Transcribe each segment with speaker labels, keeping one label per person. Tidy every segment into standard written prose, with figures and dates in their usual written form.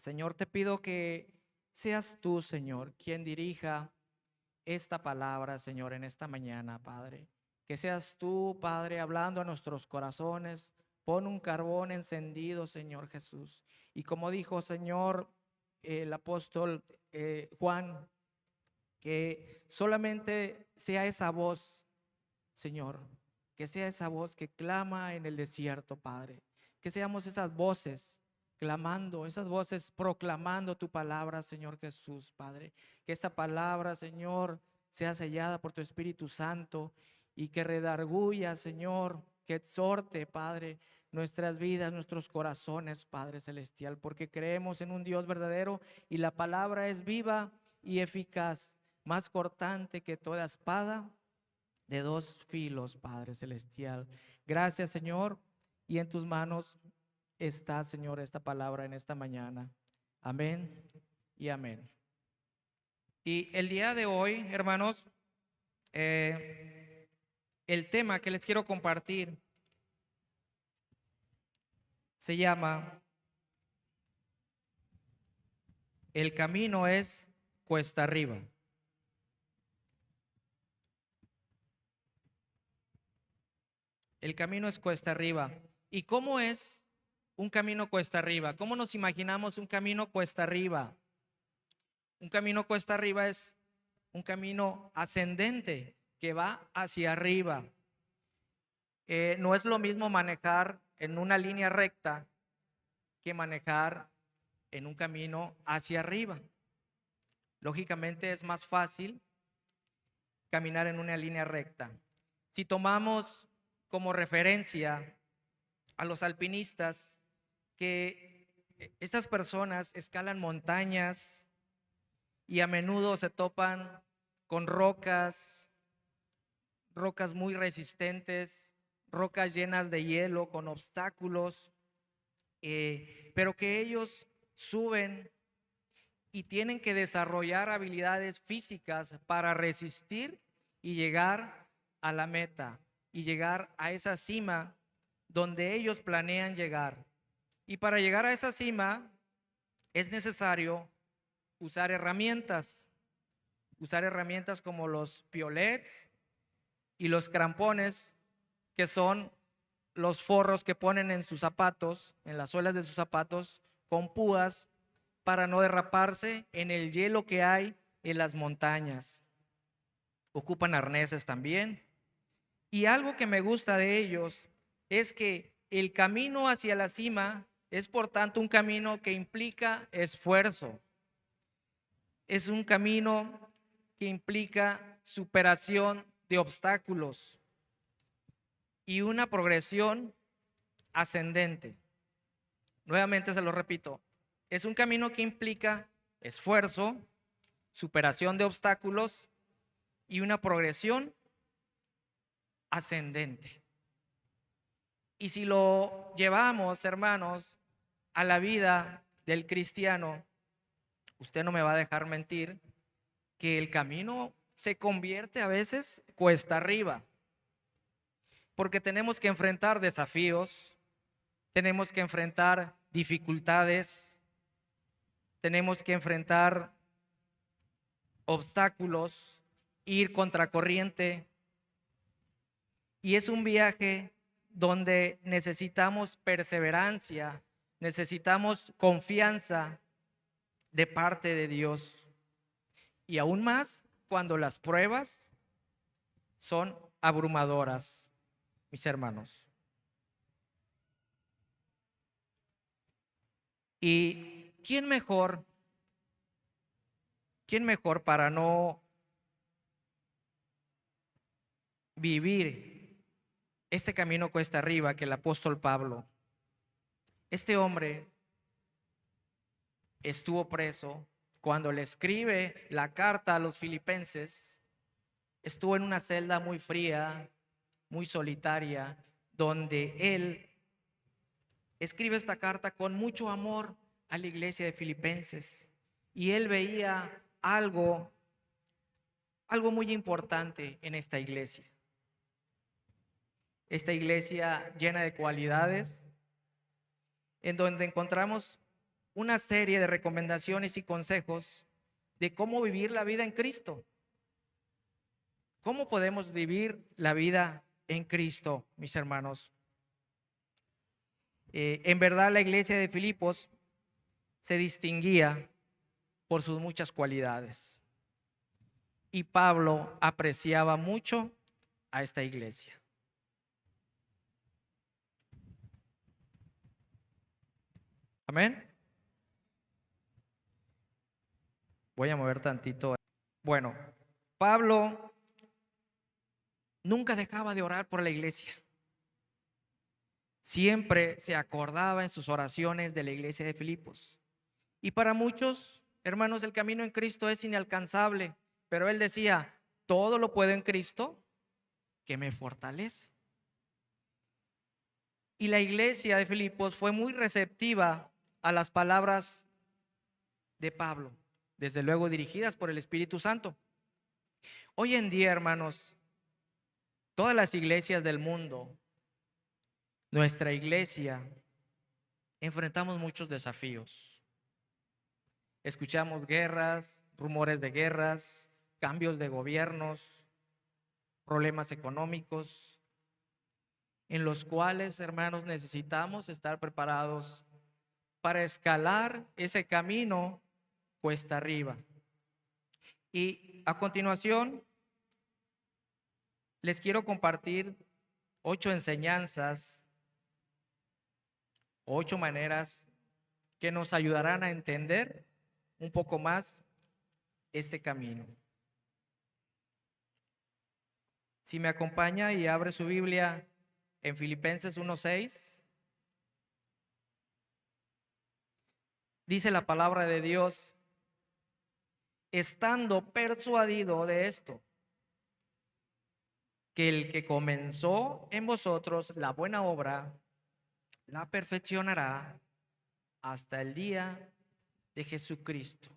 Speaker 1: Señor, te pido que seas tú, Señor, quien dirija esta palabra, Señor, en esta mañana, Padre. Que seas tú, Padre, hablando a nuestros corazones. Pon un carbón encendido, Señor Jesús. Y como dijo, Señor, el apóstol Juan, que solamente sea esa voz, Señor, que sea esa voz que clama en el desierto, Padre. Que seamos esas voces clamando, esas voces proclamando tu palabra, Señor Jesús, Padre. Que esta palabra, Señor, sea sellada por tu Espíritu Santo y que redarguya, Señor, que exhorte, Padre, nuestras vidas, nuestros corazones, Padre Celestial, porque creemos en un Dios verdadero y la palabra es viva y eficaz, más cortante que toda espada de dos filos, Padre Celestial. Gracias, Señor, y en tus manos está, Señor, esta palabra en esta mañana. Amén y amén. Y el día de hoy, hermanos, el tema que les quiero compartir se llama El camino es cuesta arriba. El camino es cuesta arriba. ¿Y cómo es un camino cuesta arriba? ¿Cómo nos imaginamos un camino cuesta arriba? Un camino cuesta arriba es un camino ascendente que va hacia arriba. No es lo mismo manejar en una línea recta que manejar en un camino hacia arriba. Lógicamente es más fácil caminar en una línea recta. Si tomamos como referencia a los alpinistas, que estas personas escalan montañas y a menudo se topan con rocas muy resistentes, rocas llenas de hielo, con obstáculos, pero que ellos suben y tienen que desarrollar habilidades físicas para resistir y llegar a la meta y llegar a esa cima donde ellos planean llegar. Y para llegar a esa cima es necesario usar herramientas como los piolets y los crampones, que son los forros que ponen en sus zapatos, en las suelas de sus zapatos, con púas para no derraparse en el hielo que hay en las montañas. Ocupan arneses también. Y algo que me gusta de ellos es que el camino hacia la cima es por tanto un camino que implica esfuerzo. Es un camino que implica superación de obstáculos y una progresión ascendente. Nuevamente se lo repito, es un camino que implica esfuerzo, superación de obstáculos y una progresión ascendente. Y si lo llevamos, hermanos, a la vida del cristiano, usted no me va a dejar mentir que el camino se convierte a veces cuesta arriba, porque tenemos que enfrentar desafíos, tenemos que enfrentar dificultades, tenemos que enfrentar obstáculos, ir contracorriente. Y es un viaje donde necesitamos perseverancia, necesitamos confianza de parte de Dios. Y aún más cuando las pruebas son abrumadoras, mis hermanos. ¿Y quién mejor para no vivir este camino cuesta arriba que el apóstol Pablo? Este hombre estuvo preso cuando le escribe la carta a los filipenses. Estuvo en una celda muy fría, muy solitaria, donde él escribe esta carta con mucho amor a la iglesia de Filipenses. Y él veía algo muy importante en esta iglesia. Esta iglesia llena de cualidades, en donde encontramos una serie de recomendaciones y consejos de cómo vivir la vida en Cristo. ¿Cómo podemos vivir la vida en Cristo, mis hermanos? En verdad, la iglesia de Filipos se distinguía por sus muchas cualidades y Pablo apreciaba mucho a esta iglesia. Amén. Voy a mover tantito. Bueno, Pablo nunca dejaba de orar por la iglesia. Siempre se acordaba en sus oraciones de la iglesia de Filipos. Y para muchos, hermanos, el camino en Cristo es inalcanzable, pero él decía, todo lo puedo en Cristo que me fortalece. Y la iglesia de Filipos fue muy receptiva a las palabras de Pablo, desde luego dirigidas por el Espíritu Santo. Hoy en día, hermanos, todas las iglesias del mundo, nuestra iglesia, enfrentamos muchos desafíos. Escuchamos guerras, rumores de guerras, cambios de gobiernos, problemas económicos, en los cuales, hermanos, necesitamos estar preparados para escalar ese camino cuesta arriba. Y a continuación, les quiero compartir 8 enseñanzas, 8 maneras que nos ayudarán a entender un poco más este camino. Si me acompaña y abre su Biblia en Filipenses 1:6, dice la palabra de Dios, estando persuadido de esto, que el que comenzó en vosotros la buena obra, la perfeccionará hasta el día de Jesucristo.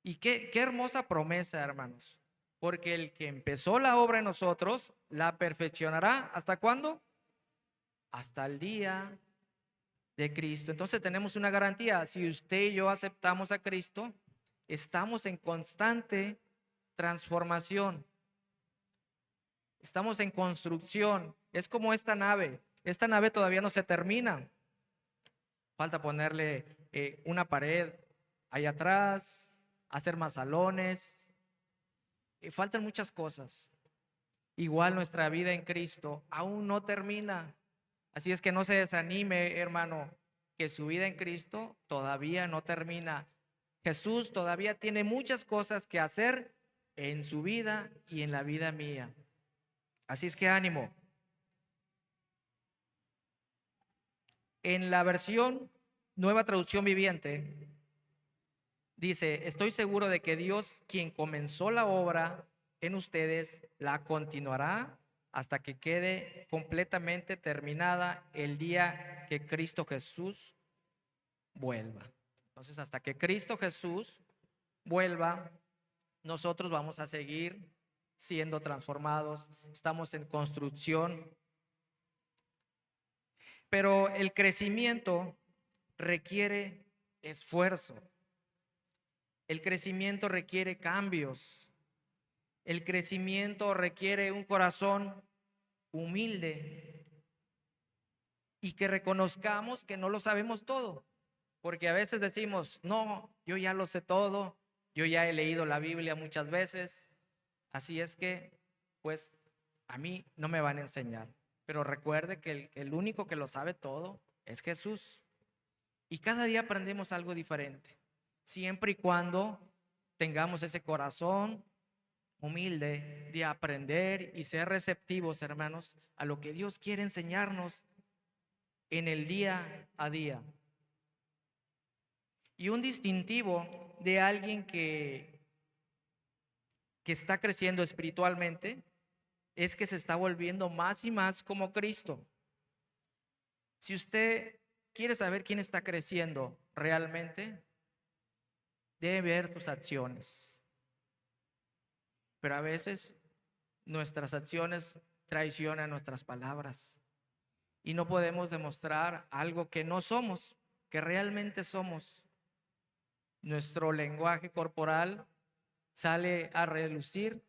Speaker 1: Y qué hermosa promesa, hermanos, porque el que empezó la obra en nosotros, la perfeccionará, ¿hasta cuándo? Hasta el día de Cristo. Entonces tenemos una garantía, si usted y yo aceptamos a Cristo, estamos en constante transformación. Estamos en construcción. Es como esta nave. Esta nave todavía no se termina. Falta ponerle una pared allá atrás, hacer más salones. Faltan muchas cosas. Igual nuestra vida en Cristo aún no termina. Así es que no se desanime, hermano, que su vida en Cristo todavía no termina. Jesús todavía tiene muchas cosas que hacer en su vida y en la vida mía. Así es que ánimo. En la versión Nueva Traducción Viviente dice, estoy seguro de que Dios, quien comenzó la obra en ustedes, la continuará hasta que quede completamente terminada el día que Cristo Jesús vuelva. Entonces, hasta que Cristo Jesús vuelva, nosotros vamos a seguir siendo transformados. Estamos en construcción. Pero el crecimiento requiere esfuerzo. El crecimiento requiere cambios. El crecimiento requiere un corazón humilde y que reconozcamos que no lo sabemos todo. Porque a veces decimos, no, yo ya lo sé todo, yo ya he leído la Biblia muchas veces, así es que, pues, a mí no me van a enseñar. Pero recuerde que el único que lo sabe todo es Jesús. Y cada día aprendemos algo diferente, siempre y cuando tengamos ese corazón humilde de aprender y ser receptivos, hermanos, a lo que Dios quiere enseñarnos en el día a día. Y un distintivo de alguien que está creciendo espiritualmente es que se está volviendo más y más como Cristo. Si usted quiere saber quién está creciendo realmente, debe ver sus acciones. Pero a veces nuestras acciones traicionan nuestras palabras y no podemos demostrar algo que no somos, que realmente somos. nuestro lenguaje corporal sale a relucir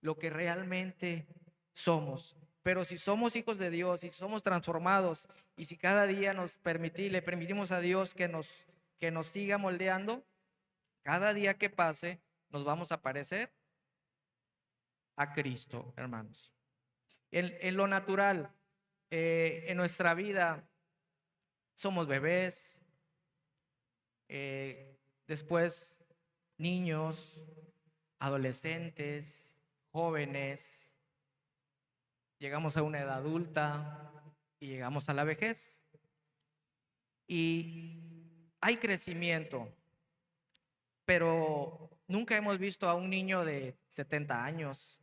Speaker 1: lo que realmente somos. Pero si somos hijos de Dios y si somos transformados y si cada día le permitimos a Dios que nos siga moldeando, cada día que pase nos vamos a parecer a Cristo, hermanos. En lo natural, en nuestra vida, somos bebés, después niños, adolescentes, jóvenes, llegamos a una edad adulta y llegamos a la vejez. Y hay crecimiento, pero nunca hemos visto a un niño de 70 años,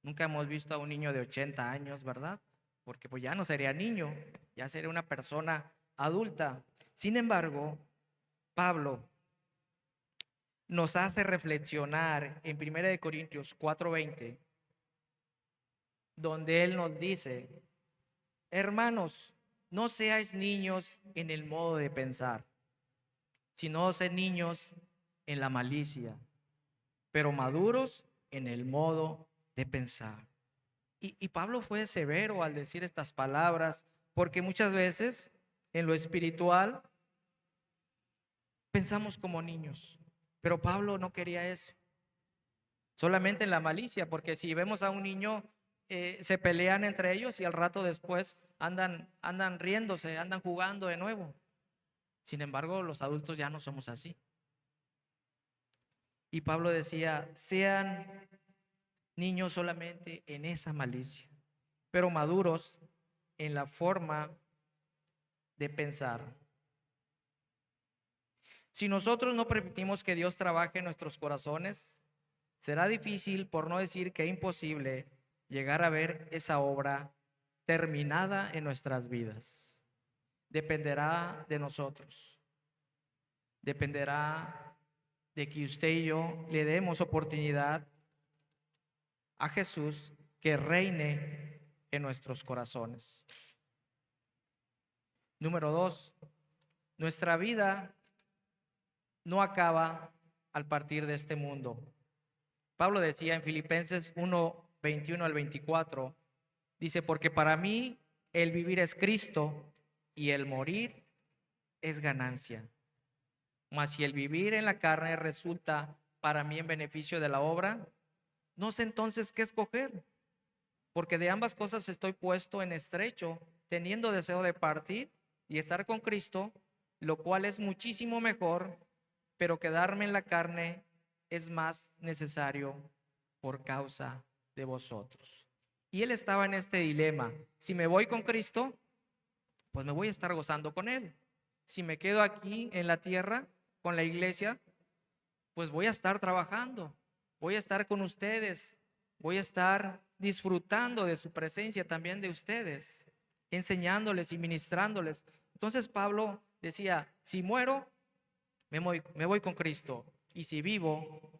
Speaker 1: nunca hemos visto a un niño de 80 años, ¿verdad? Porque pues ya no sería niño, ya sería una persona adulta. Sin embargo, Pablo nos hace reflexionar en 1 Corintios 4:20, donde él nos dice: hermanos, no seáis niños en el modo de pensar, sino sed niños en la malicia, pero maduros en el modo de pensar. Y Pablo fue severo al decir estas palabras, porque muchas veces en lo espiritual pensamos como niños, pero Pablo no quería eso, solamente en la malicia, porque si vemos a un niño, se pelean entre ellos y al rato después andan riéndose, andan jugando de nuevo. Sin embargo, los adultos ya no somos así. Y Pablo decía: sean niños solamente en esa malicia, pero maduros en la forma de pensar. Si nosotros no permitimos que Dios trabaje en nuestros corazones, será difícil, por no decir que imposible, llegar a ver esa obra terminada en nuestras vidas. Dependerá de nosotros. Dependerá de que usted y yo le demos oportunidad a Jesús que reine en nuestros corazones. Número 2, nuestra vida no acaba al partir de este mundo. Pablo decía en Filipenses 1:21 al 24, dice: porque para mí el vivir es Cristo y el morir es ganancia. Mas si el vivir en la carne resulta para mí en beneficio de la obra, no sé entonces qué escoger, porque de ambas cosas estoy puesto en estrecho, teniendo deseo de partir y estar con Cristo, lo cual es muchísimo mejor, pero quedarme en la carne es más necesario por causa de vosotros. Y él estaba en este dilema: si me voy con Cristo, pues me voy a estar gozando con él. Si me quedo aquí en la tierra con la iglesia, pues voy a estar trabajando, voy a estar con ustedes, voy a estar disfrutando de su presencia también de ustedes, enseñándoles y ministrándoles. Entonces Pablo decía: si muero, me voy con Cristo, y si vivo,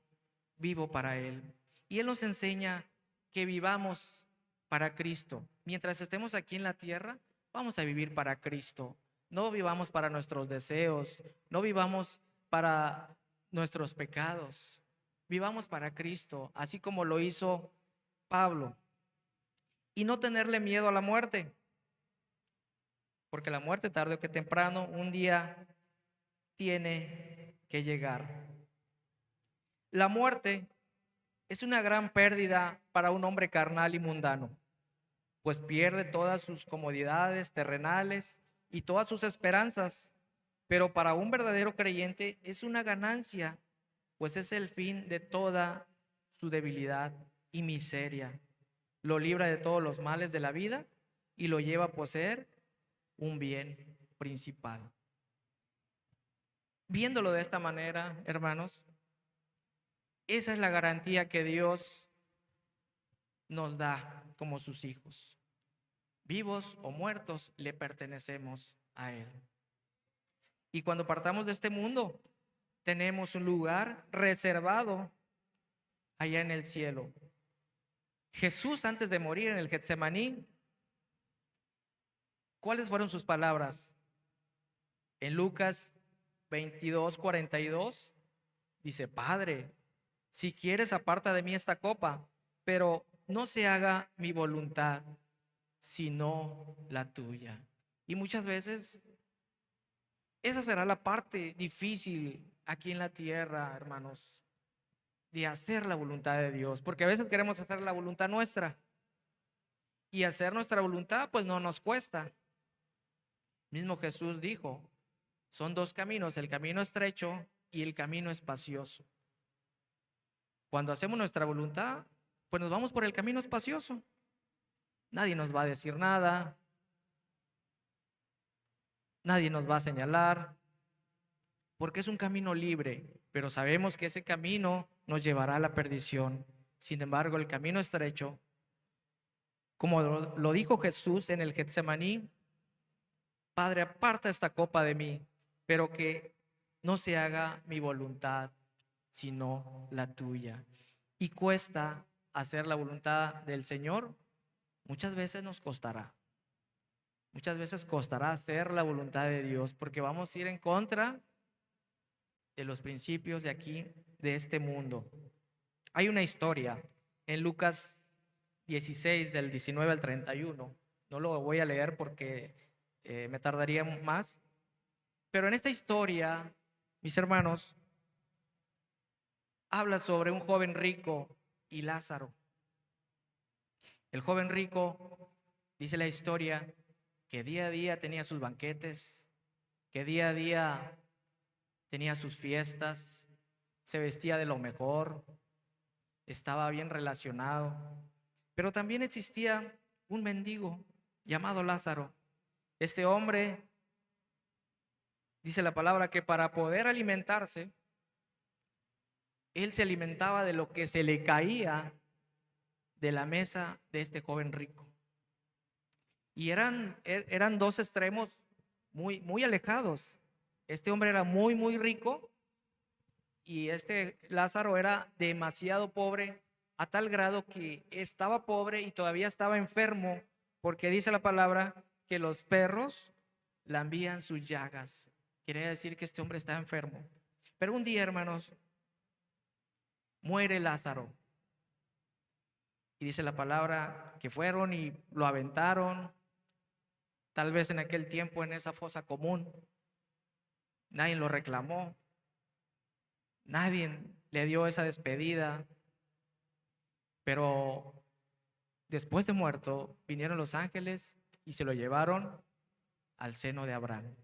Speaker 1: vivo para Él. Y Él nos enseña que vivamos para Cristo. Mientras estemos aquí en la tierra, vamos a vivir para Cristo. No vivamos para nuestros deseos, no vivamos para nuestros pecados. Vivamos para Cristo, así como lo hizo Pablo. Y no tenerle miedo a la muerte, porque la muerte, tarde o que temprano, un día tiene que llegar. La muerte es una gran pérdida para un hombre carnal y mundano, pues pierde todas sus comodidades terrenales y todas sus esperanzas. Pero para un verdadero creyente es una ganancia, pues es el fin de toda su debilidad y miseria. Lo libra de todos los males de la vida y lo lleva a poseer un bien principal. Viéndolo de esta manera, hermanos, esa es la garantía que Dios nos da como sus hijos. Vivos o muertos, le pertenecemos a Él. Y cuando partamos de este mundo, tenemos un lugar reservado allá en el cielo. Jesús, antes de morir en el Getsemaní, ¿cuáles fueron sus palabras? En Lucas 22:42 Dice, Padre, si quieres, aparta de mí esta copa, pero no se haga mi voluntad, sino la tuya. Y muchas veces esa será la parte difícil aquí en la tierra, hermanos, de hacer la voluntad de Dios, porque a veces queremos hacer la voluntad nuestra y hacer nuestra voluntad pues no nos cuesta. Mismo Jesús dijo, son dos caminos, el camino estrecho y el camino espacioso. Cuando hacemos nuestra voluntad, pues nos vamos por el camino espacioso. Nadie nos va a decir nada, nadie nos va a señalar, porque es un camino libre, pero sabemos que ese camino nos llevará a la perdición. Sin embargo, el camino estrecho, como lo dijo Jesús en el Getsemaní, Padre, aparta esta copa de mí, pero que no se haga mi voluntad, sino la tuya. Y cuesta hacer la voluntad del Señor. Muchas veces nos costará. Muchas veces costará hacer la voluntad de Dios, porque vamos a ir en contra de los principios de aquí, de este mundo. Hay una historia en Lucas 16, del 19 al 31. No lo voy a leer porque me tardaría más. Pero en esta historia, mis hermanos, habla sobre un joven rico y Lázaro. El joven rico, dice la historia, que día a día tenía sus banquetes, que día a día tenía sus fiestas, se vestía de lo mejor, estaba bien relacionado. Pero también existía un mendigo llamado Lázaro. Este hombre, dice la palabra, que para poder alimentarse, él se alimentaba de lo que se le caía de la mesa de este joven rico. Y eran dos extremos muy alejados. Este hombre era muy rico y este Lázaro era demasiado pobre, a tal grado que estaba pobre y todavía estaba enfermo, porque dice la palabra que los perros lambían sus llagas. Quiere decir que este hombre estaba enfermo. Pero un día, hermanos, muere Lázaro. Y dice la palabra que fueron y lo aventaron, tal vez en aquel tiempo en esa fosa común. Nadie lo reclamó, nadie le dio esa despedida, pero después de muerto vinieron los ángeles y se lo llevaron al seno de Abraham.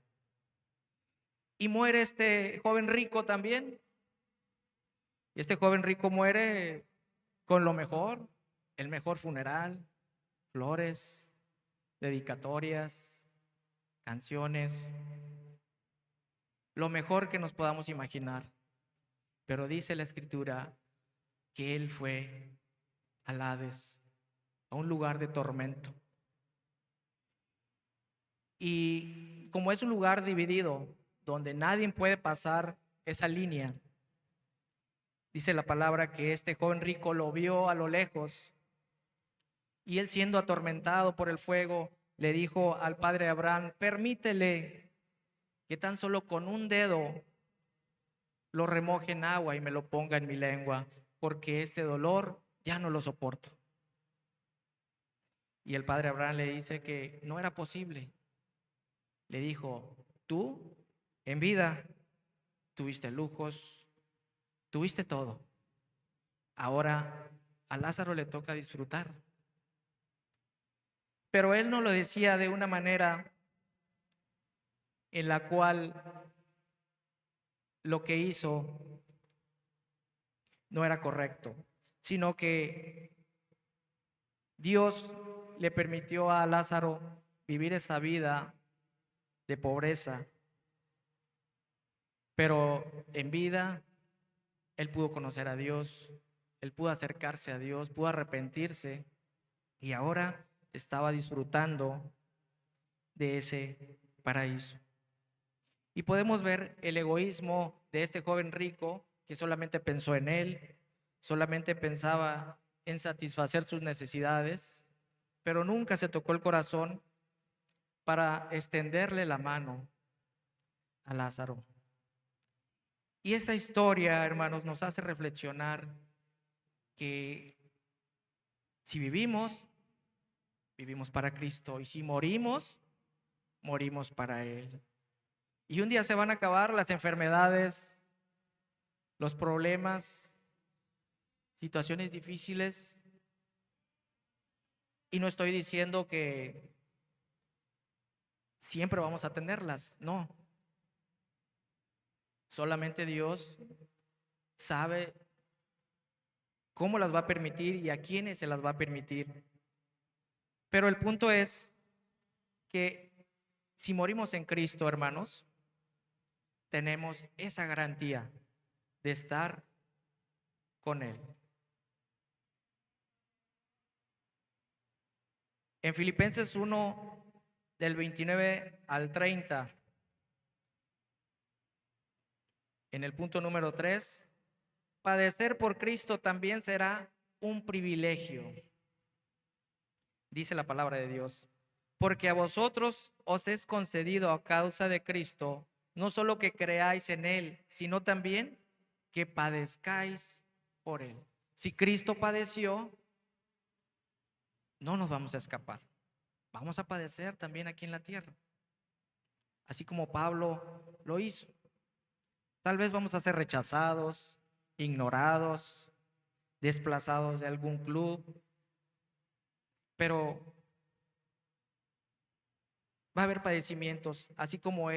Speaker 1: Y muere este joven rico también. Y este joven rico muere con lo mejor, el mejor funeral, flores, dedicatorias, canciones, lo mejor que nos podamos imaginar. Pero dice la escritura que él fue al Hades, a un lugar de tormento. Y como es un lugar dividido, donde nadie puede pasar esa línea, dice la palabra que este joven rico lo vio a lo lejos y él, siendo atormentado por el fuego, le dijo al padre Abraham, permítele que tan solo con un dedo lo remoje en agua y me lo ponga en mi lengua, porque este dolor ya no lo soporto. Y el padre Abraham le dice que no era posible. Le dijo, tú en vida tuviste lujos, tuviste todo. Ahora a Lázaro le toca disfrutar. Pero él no lo decía de una manera en la cual lo que hizo no era correcto, sino que Dios le permitió a Lázaro vivir esta vida de pobreza, pero en vida él pudo conocer a Dios, él pudo acercarse a Dios, pudo arrepentirse y ahora estaba disfrutando de ese paraíso. Y podemos ver el egoísmo de este joven rico que solamente pensó en él, solamente pensaba en satisfacer sus necesidades, pero nunca se tocó el corazón para extenderle la mano a Lázaro. Y esta historia, hermanos, nos hace reflexionar que si vivimos, vivimos para Cristo, y si morimos, morimos para Él. Y un día se van a acabar las enfermedades, los problemas, situaciones difíciles. Y no estoy diciendo que siempre vamos a tenerlas, no. Solamente Dios sabe cómo las va a permitir y a quiénes se las va a permitir. Pero el punto es que si morimos en Cristo, hermanos, tenemos esa garantía de estar con Él. En Filipenses 1, del 29 al 30, en el punto número 3, padecer por Cristo también será un privilegio, dice la palabra de Dios, porque a vosotros os es concedido a causa de Cristo, no solo que creáis en Él, sino también que padezcáis por Él. Si Cristo padeció, no nos vamos a escapar. Vamos a padecer también aquí en la tierra, así como Pablo lo hizo. Tal vez vamos a ser rechazados, ignorados, desplazados de algún club, pero va a haber padecimientos, así como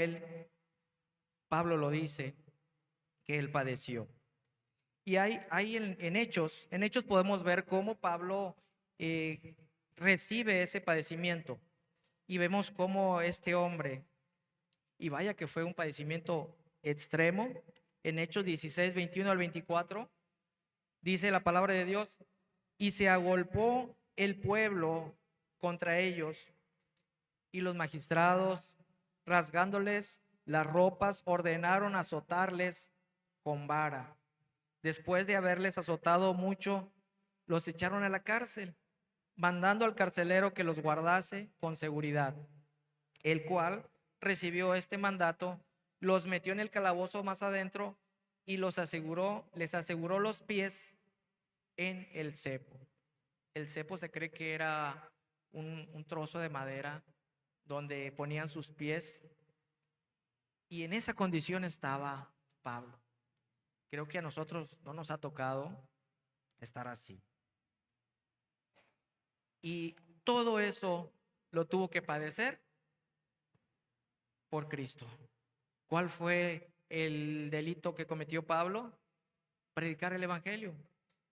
Speaker 1: Pablo lo dice, que él padeció. Y hay en Hechos podemos ver cómo Pablo recibe ese padecimiento. Y vemos cómo este hombre, y vaya que fue un padecimiento extremo, en Hechos 16, 21 al 24, dice la palabra de Dios, y se agolpó el pueblo contra ellos, y los magistrados, rasgándoles las ropas, ordenaron azotarles con vara. Después de haberles azotado mucho, los echaron a la cárcel, mandando al carcelero que los guardase con seguridad, el cual recibió este mandato, los metió en el calabozo más adentro y les aseguró los pies en el cepo. El cepo se cree que era un trozo de madera donde ponían sus pies, y en esa condición estaba Pablo. Creo que a nosotros no nos ha tocado estar así. Y todo eso lo tuvo que padecer por Cristo. ¿Cuál fue el delito que cometió Pablo? Predicar el evangelio.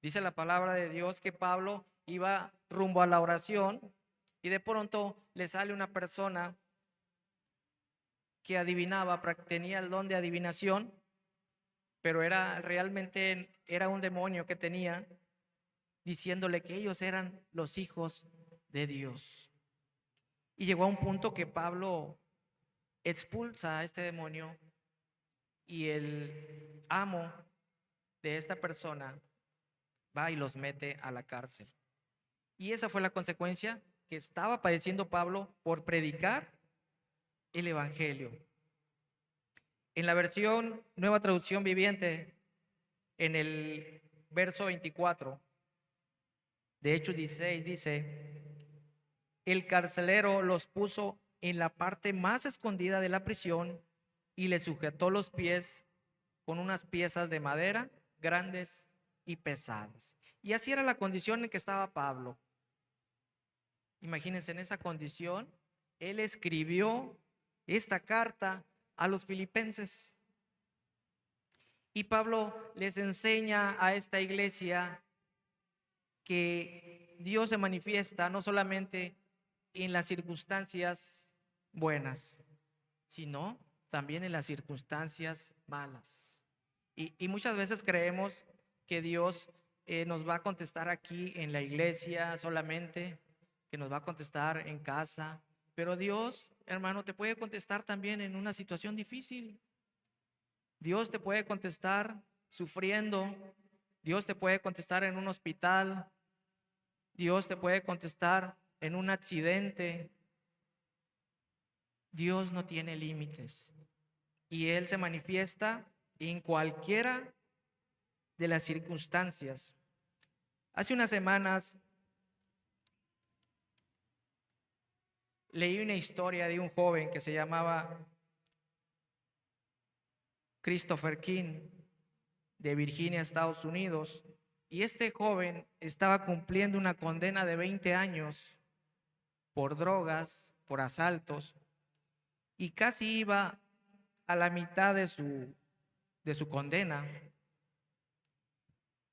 Speaker 1: Dice la palabra de Dios que Pablo iba rumbo a la oración y de pronto le sale una persona que adivinaba, tenía el don de adivinación, pero realmente era un demonio que tenía, diciéndole que ellos eran los hijos de Dios. Y llegó a un punto que Pablo expulsa a este demonio, y el amo de esta persona va y los mete a la cárcel. Y esa fue la consecuencia que estaba padeciendo Pablo por predicar el evangelio. En la versión Nueva Traducción Viviente, en el verso 24 de Hechos 16, dice: el carcelero los puso en la parte más escondida de la prisión y les sujetó los pies con unas piezas de madera grandes y pesadas. Y así era la condición en que estaba Pablo. Imagínense, en esa condición, él escribió esta carta a los filipenses. Y Pablo les enseña a esta iglesia que Dios se manifiesta no solamente en las circunstancias buenas, sino también en las circunstancias malas. Y muchas veces creemos que Dios nos va a contestar aquí en la iglesia solamente, que nos va a contestar en casa, pero Dios, hermano, te puede contestar también en una situación difícil. Dios te puede contestar sufriendo, Dios te puede contestar en un hospital, Dios te puede contestar en un accidente. Dios no tiene límites y Él se manifiesta en cualquiera de las circunstancias. Hace unas semanas leí una historia de un joven que se llamaba Christopher King, de Virginia, Estados Unidos, y este joven estaba cumpliendo una condena de 20 años por drogas, por asaltos, y casi iba a la mitad de su condena,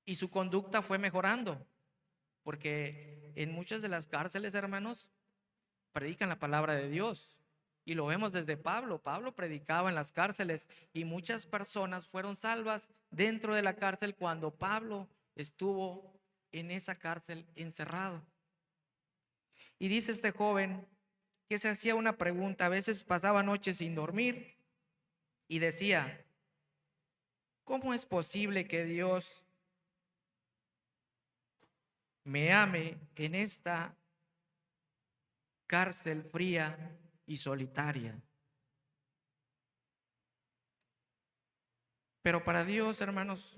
Speaker 1: y su conducta fue mejorando, porque en muchas de las cárceles, hermanos, predican la palabra de Dios. Y lo vemos desde Pablo. Pablo predicaba en las cárceles y muchas personas fueron salvas dentro de la cárcel cuando Pablo estuvo en esa cárcel encerrado. Y dice este joven que se hacía una pregunta, a veces pasaba noches sin dormir y decía, ¿cómo es posible que Dios me ame en esta cárcel fría y solitaria? Pero para Dios, hermanos,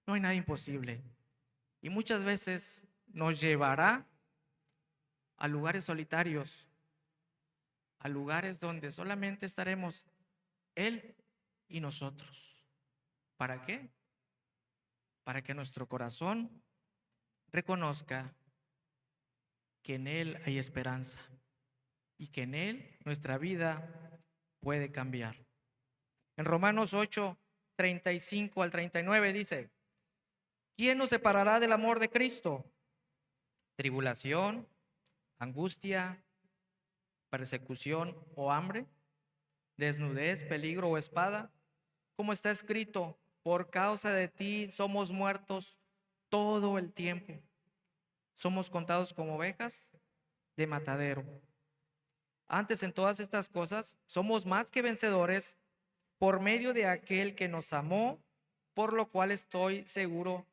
Speaker 1: no hay nada imposible. Y muchas veces nos llevará a lugares solitarios, a lugares donde solamente estaremos Él y nosotros. ¿Para qué? Para que nuestro corazón reconozca que en Él hay esperanza y que en Él nuestra vida puede cambiar. En Romanos 8, 35 al 39 dice, ¿quién nos separará del amor de Cristo? ¿Tribulación, angustia, persecución o hambre? ¿Desnudez, peligro o espada? Como está escrito, por causa de ti somos muertos todo el tiempo. Somos contados como ovejas de matadero. Antes, en todas estas cosas somos más que vencedores por medio de aquel que nos amó, por lo cual estoy seguro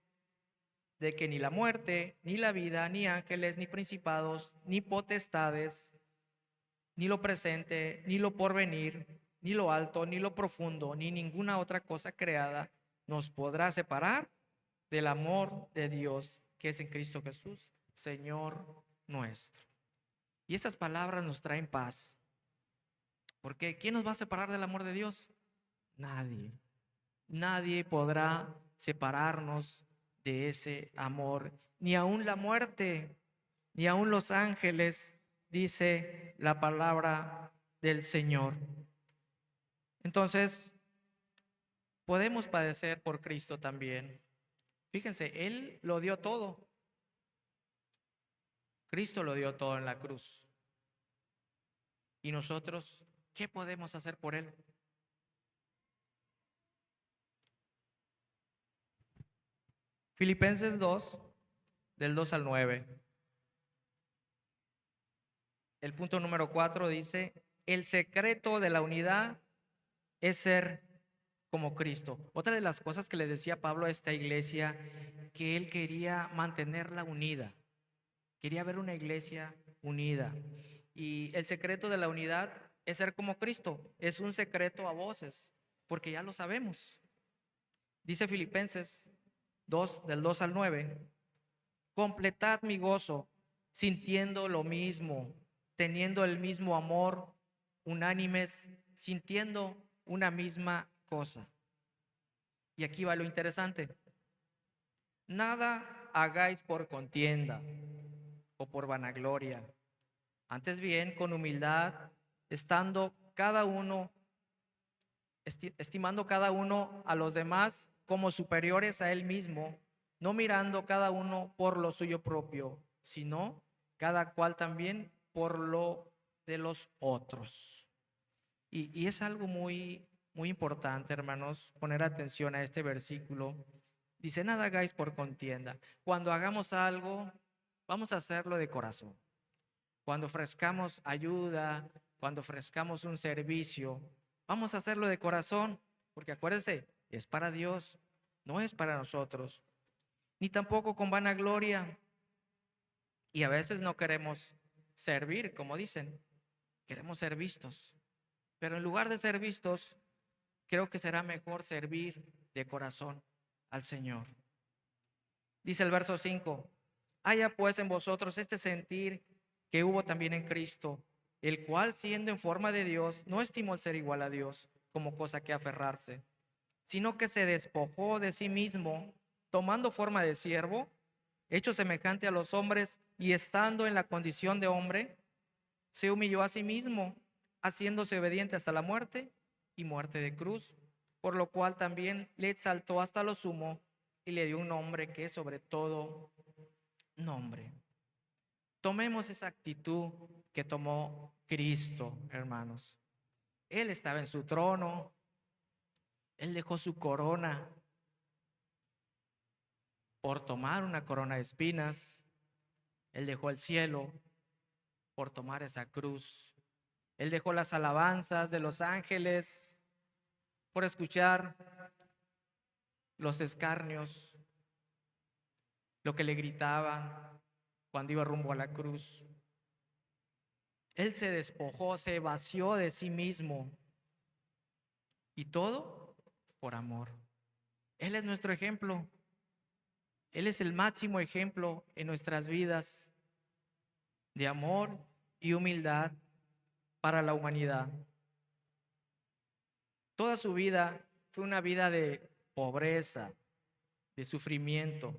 Speaker 1: de que ni la muerte, ni la vida, ni ángeles, ni principados, ni potestades, ni lo presente, ni lo porvenir, ni lo alto, ni lo profundo, ni ninguna otra cosa creada nos podrá separar del amor de Dios que es en Cristo Jesús, Señor nuestro. Y estas palabras nos traen paz. Porque ¿quién nos va a separar del amor de Dios? Nadie. Nadie podrá separarnos de ese amor, ni aun la muerte, ni aun los ángeles, dice la palabra del Señor. Entonces, podemos padecer por Cristo también. Fíjense, Él lo dio todo. Cristo lo dio todo en la cruz. ¿Y nosotros qué podemos hacer por Él? Filipenses 2, del 2 al 9. El punto número 4 dice, el secreto de la unidad es ser como Cristo. Otra de las cosas que le decía Pablo a esta iglesia, que él quería mantenerla unida. Quería ver una iglesia unida. Y el secreto de la unidad es ser como Cristo. Es un secreto a voces, porque ya lo sabemos. Dice Filipenses 2, del 2 al 9, completad mi gozo, sintiendo lo mismo, teniendo el mismo amor, unánimes, sintiendo una misma cosa. Y aquí va lo interesante. Nada hagáis por contienda o por vanagloria. Antes bien, con humildad, estando cada uno, estimando cada uno a los demás como superiores a él mismo, no mirando cada uno por lo suyo propio, sino cada cual también por lo de los otros. Y es algo muy, muy importante, hermanos, poner atención a este versículo. Dice, nada hagáis por contienda. Cuando hagamos algo, vamos a hacerlo de corazón. Cuando ofrezcamos ayuda, cuando ofrezcamos un servicio, vamos a hacerlo de corazón, porque acuérdense, es para Dios, no es para nosotros, ni tampoco con vanagloria. Y a veces no queremos servir, como dicen, queremos ser vistos. Pero en lugar de ser vistos, creo que será mejor servir de corazón al Señor. Dice el verso 5: haya pues en vosotros este sentir que hubo también en Cristo, el cual siendo en forma de Dios, no estimó el ser igual a Dios como cosa que aferrarse, sino que se despojó de sí mismo, tomando forma de siervo, hecho semejante a los hombres, y estando en la condición de hombre, se humilló a sí mismo, haciéndose obediente hasta la muerte y muerte de cruz, por lo cual también le exaltó hasta lo sumo y le dio un nombre que es sobre todo nombre. Tomemos esa actitud que tomó Cristo, hermanos. Él estaba en su trono, él dejó su corona por tomar una corona de espinas, él dejó el cielo por tomar esa cruz, él dejó las alabanzas de los ángeles por escuchar los escarnios, lo que le gritaban cuando iba rumbo a la cruz. Él se despojó, se vació de sí mismo, y todo por amor. Él es nuestro ejemplo. Él es el máximo ejemplo en nuestras vidas de amor y humildad para la humanidad. Toda su vida fue una vida de pobreza, de sufrimiento.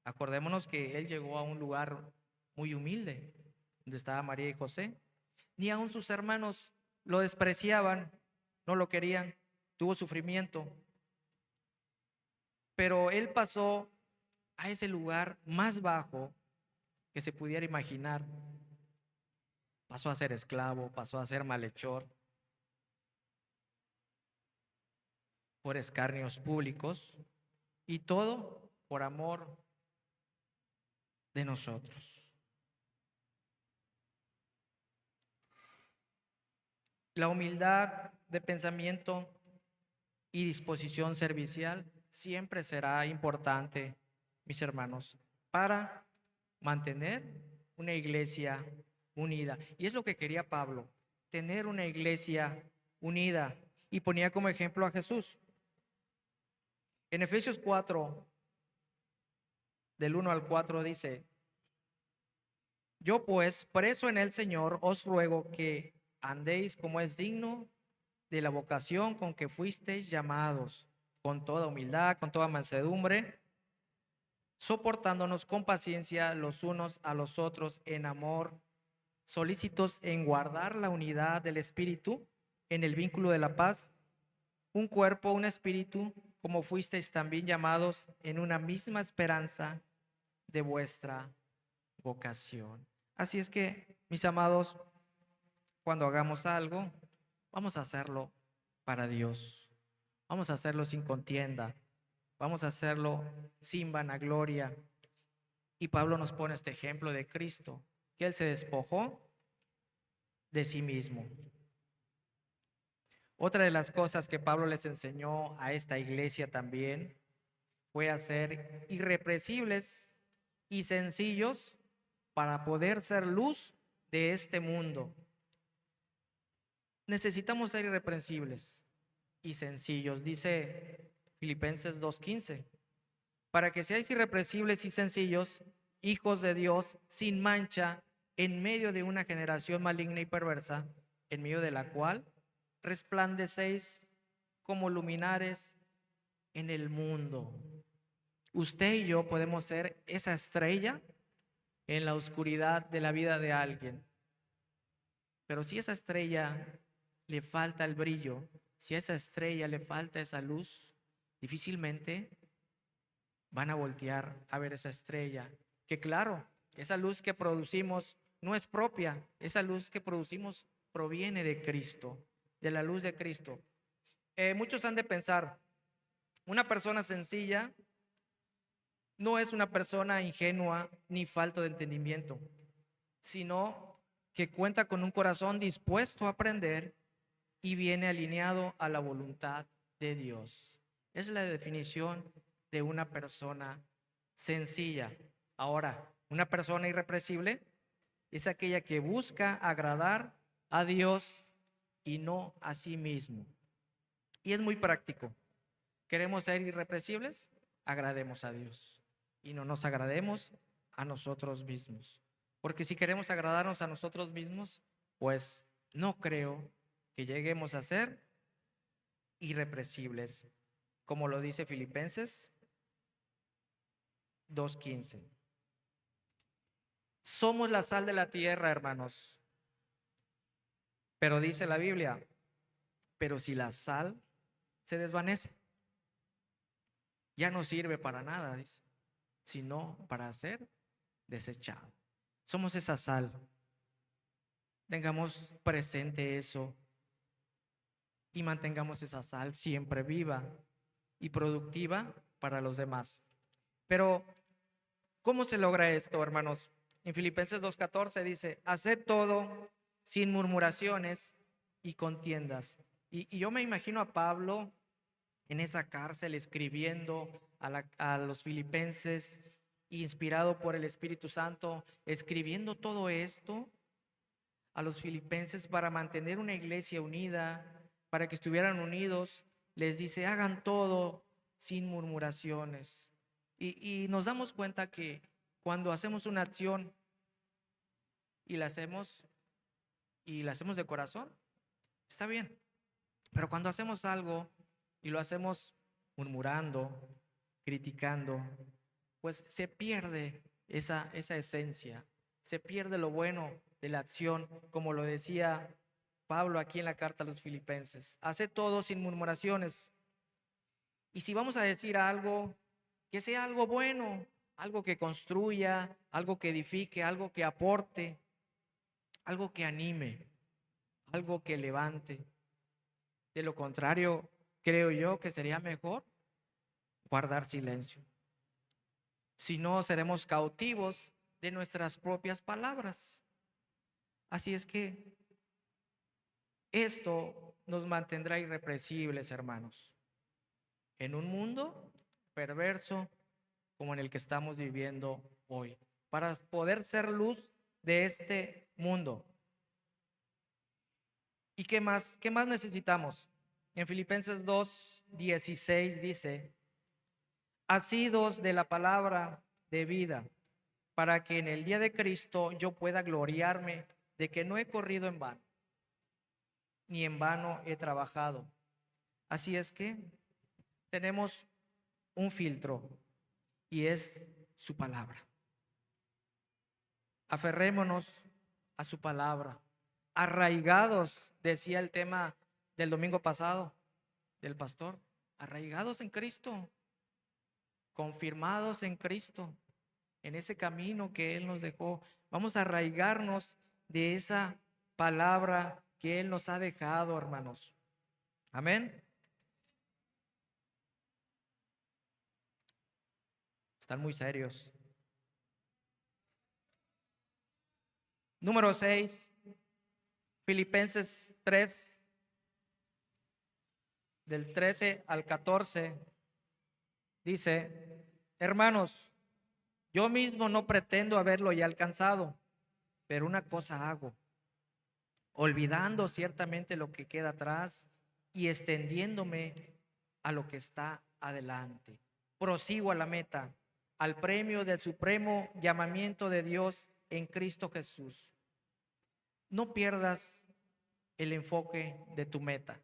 Speaker 1: Acordémonos que él llegó a un lugar muy humilde, donde estaba María y José. Ni aun sus hermanos lo despreciaban, no lo querían, tuvo sufrimiento. Pero él pasó a ese lugar más bajo que se pudiera imaginar. Pasó a ser esclavo, pasó a ser malhechor, por escarnios públicos, y todo por amor de nosotros. La humildad de pensamiento y disposición servicial siempre será importante, mis hermanos, para mantener una iglesia unida. Y es lo que quería Pablo, tener una iglesia unida. Y ponía como ejemplo a Jesús. En Efesios 4, del 1 al 4 dice: yo pues, preso en el Señor, os ruego que andéis como es digno de la vocación con que fuisteis llamados, con toda humildad, con toda mansedumbre, soportándonos con paciencia los unos a los otros en amor, solícitos en guardar la unidad del Espíritu en el vínculo de la paz, un cuerpo, un espíritu, como fuisteis también llamados en una misma esperanza de vuestra vocación. Así es que, mis amados, cuando hagamos algo, vamos a hacerlo para Dios. Vamos a hacerlo sin contienda. Vamos a hacerlo sin vanagloria. Y Pablo nos pone este ejemplo de Cristo, que Él se despojó de sí mismo. Otra de las cosas que Pablo les enseñó a esta iglesia también fue a ser irrepresibles y sencillos para poder ser luz de este mundo. Necesitamos ser irreprensibles y sencillos, dice Filipenses 2:15, para que seáis irreprensibles y sencillos, hijos de Dios, sin mancha, en medio de una generación maligna y perversa, en medio de la cual resplandecéis como luminares en el mundo. Usted y yo podemos ser esa estrella en la oscuridad de la vida de alguien. Pero si esa estrella le falta el brillo, si a esa estrella le falta esa luz, difícilmente van a voltear a ver esa estrella. Que claro, esa luz que producimos no es propia, esa luz que producimos proviene de Cristo, de la luz de Cristo. Muchos han de pensar, una persona sencilla no es una persona ingenua ni falta de entendimiento, sino que cuenta con un corazón dispuesto a aprender y viene alineado a la voluntad de Dios. Es la definición de una persona sencilla. Ahora, una persona irrepresible es aquella que busca agradar a Dios y no a sí mismo. Y es muy práctico. ¿Queremos ser irrepresibles? Agrademos a Dios y no nos agrademos a nosotros mismos. Porque si queremos agradarnos a nosotros mismos, pues no creo que lleguemos a ser irrepresibles, como lo dice Filipenses 2:15. Somos la sal de la tierra, hermanos. Pero dice la Biblia, pero si la sal se desvanece, ya no sirve para nada, dice, sino para ser desechado. Somos esa sal. Tengamos presente eso y mantengamos esa sal siempre viva y productiva para los demás. Pero, ¿cómo se logra esto, hermanos? En Filipenses 2:14 dice, haced todo sin murmuraciones y contiendas. Y yo me imagino a Pablo en esa cárcel escribiendo a los filipenses, inspirado por el Espíritu Santo, escribiendo todo esto a los filipenses para mantener una iglesia unida, para que estuvieran unidos. Les dice, hagan todo sin murmuraciones. Y nos damos cuenta que cuando hacemos una acción y la hacemos de corazón, está bien. Pero cuando hacemos algo y lo hacemos murmurando, criticando, pues se pierde esa esencia, se pierde lo bueno de la acción, como lo decía Pablo aquí en la carta a los filipenses. Hace todo sin murmuraciones. Y si vamos a decir algo, que sea algo bueno, algo que construya, algo que edifique, algo que aporte, algo que anime, algo que levante. De lo contrario, creo yo que sería mejor guardar silencio. Si no, seremos cautivos de nuestras propias palabras. Así es que esto nos mantendrá irrepresibles, hermanos, en un mundo perverso como en el que estamos viviendo hoy, para poder ser luz de este mundo. ¿Y qué más? ¿Qué más necesitamos? En Filipenses 2:16 dice, asidos de la palabra de vida, para que en el día de Cristo yo pueda gloriarme de que no he corrido en vano, ni en vano he trabajado. Así es que tenemos un filtro y es su palabra. Aferrémonos a su palabra. Arraigados, decía el tema del domingo pasado del pastor, arraigados en Cristo, confirmados en Cristo, en ese camino que Él nos dejó. Vamos a arraigarnos de esa palabra que Él nos ha dejado, hermanos. Amén. Están muy serios. Número 6, Filipenses 3, del 13 al 14, dice, hermanos, yo mismo no pretendo haberlo ya alcanzado, pero una cosa hago, olvidando ciertamente lo que queda atrás y extendiéndome a lo que está adelante. Prosigo a la meta, al premio del supremo llamamiento de Dios en Cristo Jesús. No pierdas el enfoque de tu meta.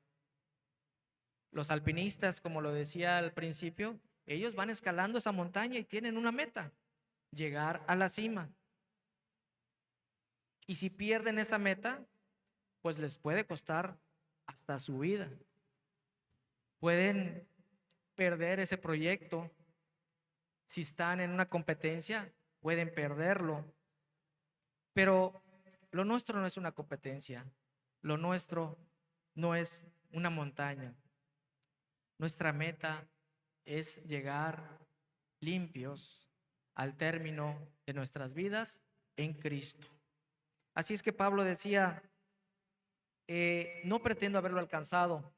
Speaker 1: Los alpinistas, como lo decía al principio, ellos van escalando esa montaña y tienen una meta, llegar a la cima. Y si pierden esa meta, pues les puede costar hasta su vida. Pueden perder ese proyecto. Si están en una competencia, pueden perderlo. Pero lo nuestro no es una competencia. Lo nuestro no es una montaña. Nuestra meta es llegar limpios al término de nuestras vidas en Cristo. Así es que Pablo decía, no pretendo haberlo alcanzado,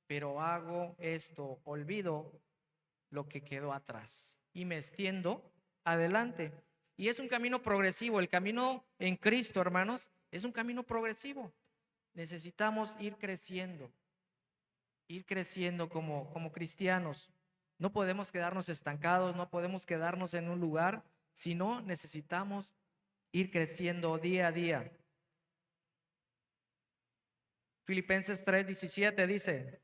Speaker 1: pero hago esto, olvido lo que quedó atrás y me extiendo adelante. Y es un camino progresivo. El camino en Cristo, hermanos, es un camino progresivo. Necesitamos ir creciendo. ir creciendo como cristianos. No podemos quedarnos estancados, no podemos quedarnos en un lugar, sino necesitamos ir creciendo día a día. Filipenses 3:17 dice: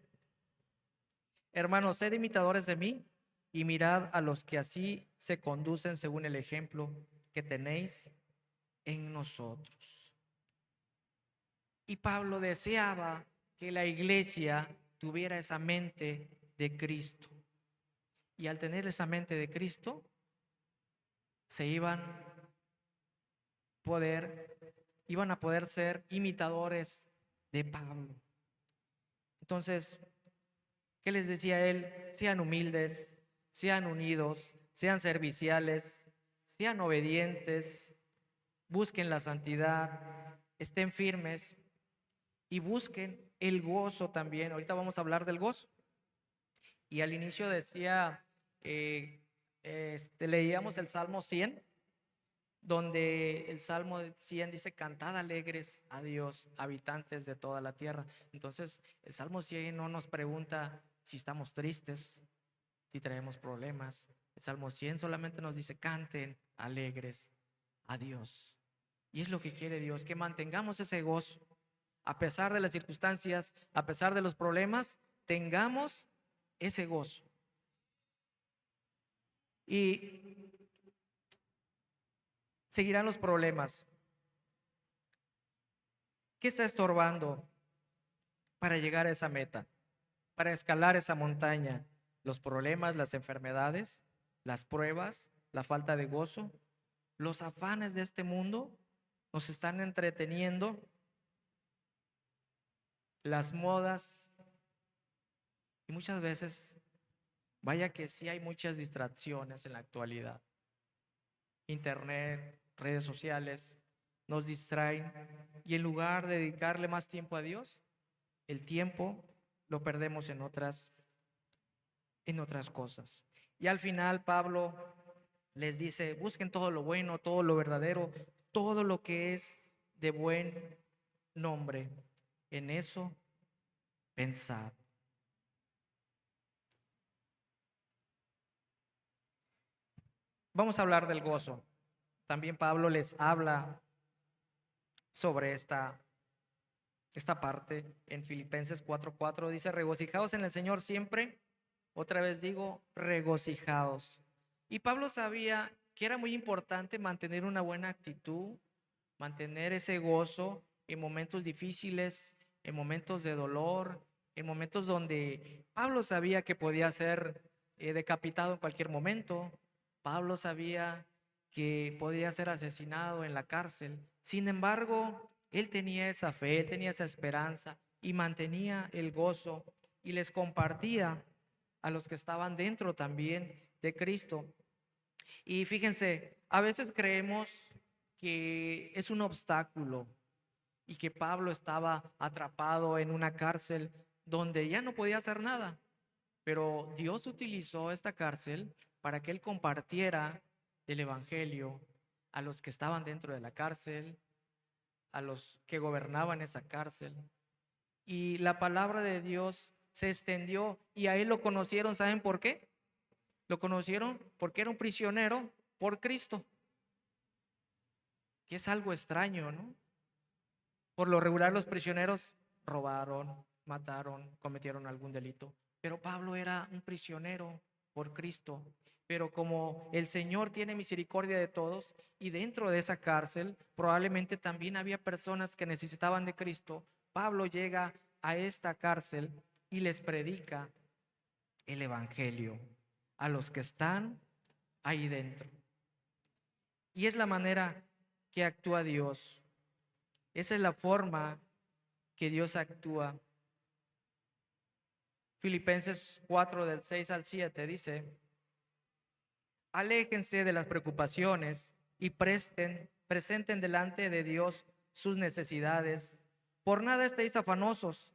Speaker 1: hermanos, sed imitadores de mí y mirad a los que así se conducen según el ejemplo que tenéis en nosotros. Y Pablo deseaba que la iglesia tuviera esa mente de Cristo. Y al tener esa mente de Cristo, se iban a poder ser imitadores de Pablo. Entonces, ¿qué les decía él? Sean humildes, sean unidos, sean serviciales, sean obedientes, busquen la santidad, estén firmes y busquen el gozo también. Ahorita vamos a hablar del gozo. Y al inicio decía, leíamos el Salmo 100, donde el Salmo 100 dice: cantad alegres a Dios, habitantes de toda la tierra. Entonces, el Salmo 100 no nos pregunta si estamos tristes, si traemos problemas. El Salmo 100 solamente nos dice: canten alegres a Dios. Y es lo que quiere Dios, que mantengamos ese gozo. A pesar de las circunstancias, a pesar de los problemas, tengamos ese gozo. Y seguirán los problemas. ¿Qué está estorbando para llegar a esa meta, para escalar esa montaña? Los problemas, las enfermedades, las pruebas, la falta de gozo, los afanes de este mundo nos están entreteniendo, las modas, y muchas veces, vaya que sí hay muchas distracciones en la actualidad. Internet, redes sociales nos distraen, y en lugar de dedicarle más tiempo a Dios, el tiempo lo perdemos en otras cosas. Y al final Pablo les dice: busquen todo lo bueno, todo lo verdadero, todo lo que es de buen nombre. En eso pensad. Vamos a hablar del gozo. También Pablo les habla sobre esta parte en Filipenses 4:4. Dice: regocijaos en el Señor siempre. Otra vez digo, regocijaos. Y Pablo sabía que era muy importante mantener una buena actitud, mantener ese gozo en momentos difíciles, en momentos de dolor, en momentos donde Pablo sabía que podía ser decapitado en cualquier momento. Pablo sabía que podía ser asesinado en la cárcel. Sin embargo, él tenía esa fe, él tenía esa esperanza y mantenía el gozo y les compartía a los que estaban dentro también de Cristo. Y fíjense, a veces creemos que es un obstáculo y que Pablo estaba atrapado en una cárcel donde ya no podía hacer nada, pero Dios utilizó esta cárcel para que él compartiera el evangelio a los que estaban dentro de la cárcel, a los que gobernaban esa cárcel. Y la palabra de Dios se extendió y a él lo conocieron. ¿Saben por qué? Lo conocieron porque era un prisionero por Cristo, que es algo extraño, ¿no? Por lo regular los prisioneros robaron, mataron, cometieron algún delito, pero Pablo era un prisionero por Cristo. Pero como el Señor tiene misericordia de todos, y dentro de esa cárcel probablemente también había personas que necesitaban de Cristo, Pablo llega a esta cárcel y les predica el evangelio a los que están ahí dentro. Y es la manera que actúa Dios. Esa es la forma que Dios actúa. Filipenses 4 del 6 al 7 dice: aléjense de las preocupaciones y presenten delante de Dios sus necesidades. Por nada estéis afanosos,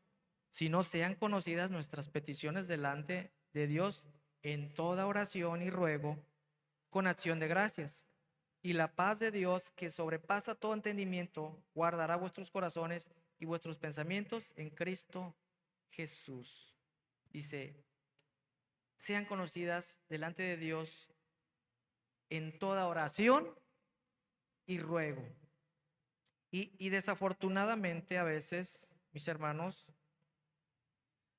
Speaker 1: sino sean conocidas nuestras peticiones delante de Dios en toda oración y ruego con acción de gracias. Y la paz de Dios, que sobrepasa todo entendimiento, guardará vuestros corazones y vuestros pensamientos en Cristo Jesús. Dice, sean conocidas delante de Dios en toda oración y ruego. Y desafortunadamente a veces, mis hermanos,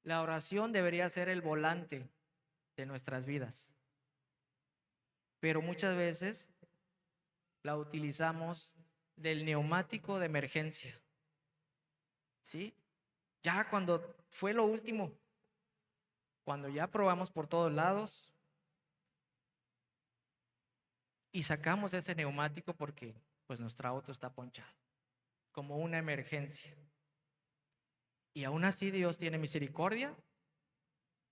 Speaker 1: la oración debería ser el volante de nuestras vidas, pero muchas veces la utilizamos del neumático de emergencia, ¿sí? Ya cuando fue lo último, cuando ya probamos por todos lados y sacamos ese neumático porque pues nuestro auto está ponchado, como una emergencia. Y aún así Dios tiene misericordia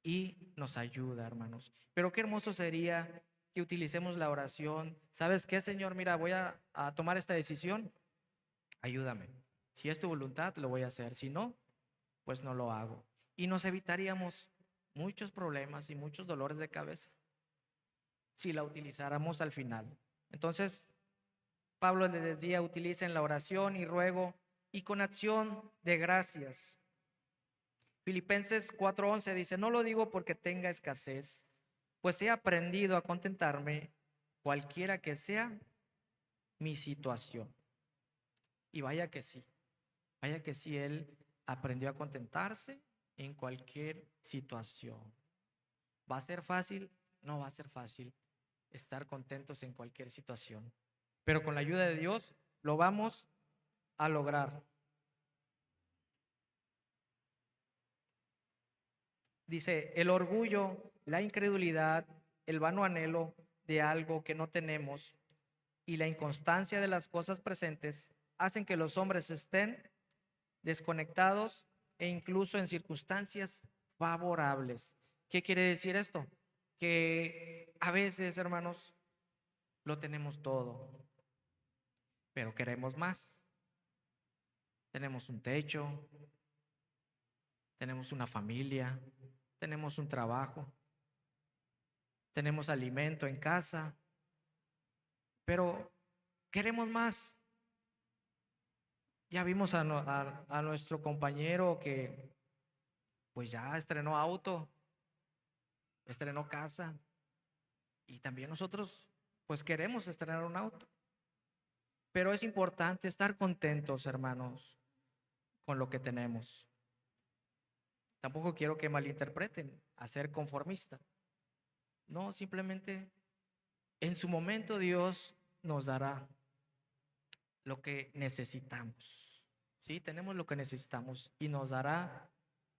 Speaker 1: y nos ayuda, hermanos. Pero qué hermoso sería que utilicemos la oración. ¿Sabes qué, Señor? Mira, voy a tomar esta decisión. Ayúdame. Si es tu voluntad, lo voy a hacer. Si no, pues no lo hago. Y nos evitaríamos muchos problemas y muchos dolores de cabeza si la utilizáramos al final. Entonces, Pablo les decía, utilicen la oración y ruego y con acción de gracias. Filipenses 4:11 dice, no lo digo porque tenga escasez, pues he aprendido a contentarme cualquiera que sea mi situación. Y vaya que sí, él aprendió a contentarse en cualquier situación. ¿Va a ser fácil? No va a ser fácil estar contentos en cualquier situación, pero con la ayuda de Dios lo vamos a lograr. Dice, el orgullo, la incredulidad, el vano anhelo de algo que no tenemos y la inconstancia de las cosas presentes hacen que los hombres estén desconectados e incluso en circunstancias favorables. ¿Qué quiere decir esto? Que a veces, hermanos, lo tenemos todo, pero queremos más. Tenemos un techo, tenemos una familia, tenemos un trabajo, tenemos alimento en casa, pero queremos más. Ya vimos a nuestro compañero que pues ya estrenó auto, estrenó casa y también nosotros pues queremos estrenar un auto. Pero es importante estar contentos, hermanos, con lo que tenemos. Tampoco quiero que malinterpreten a ser conformista. No, simplemente en su momento Dios nos dará lo que necesitamos. Sí, tenemos lo que necesitamos y nos dará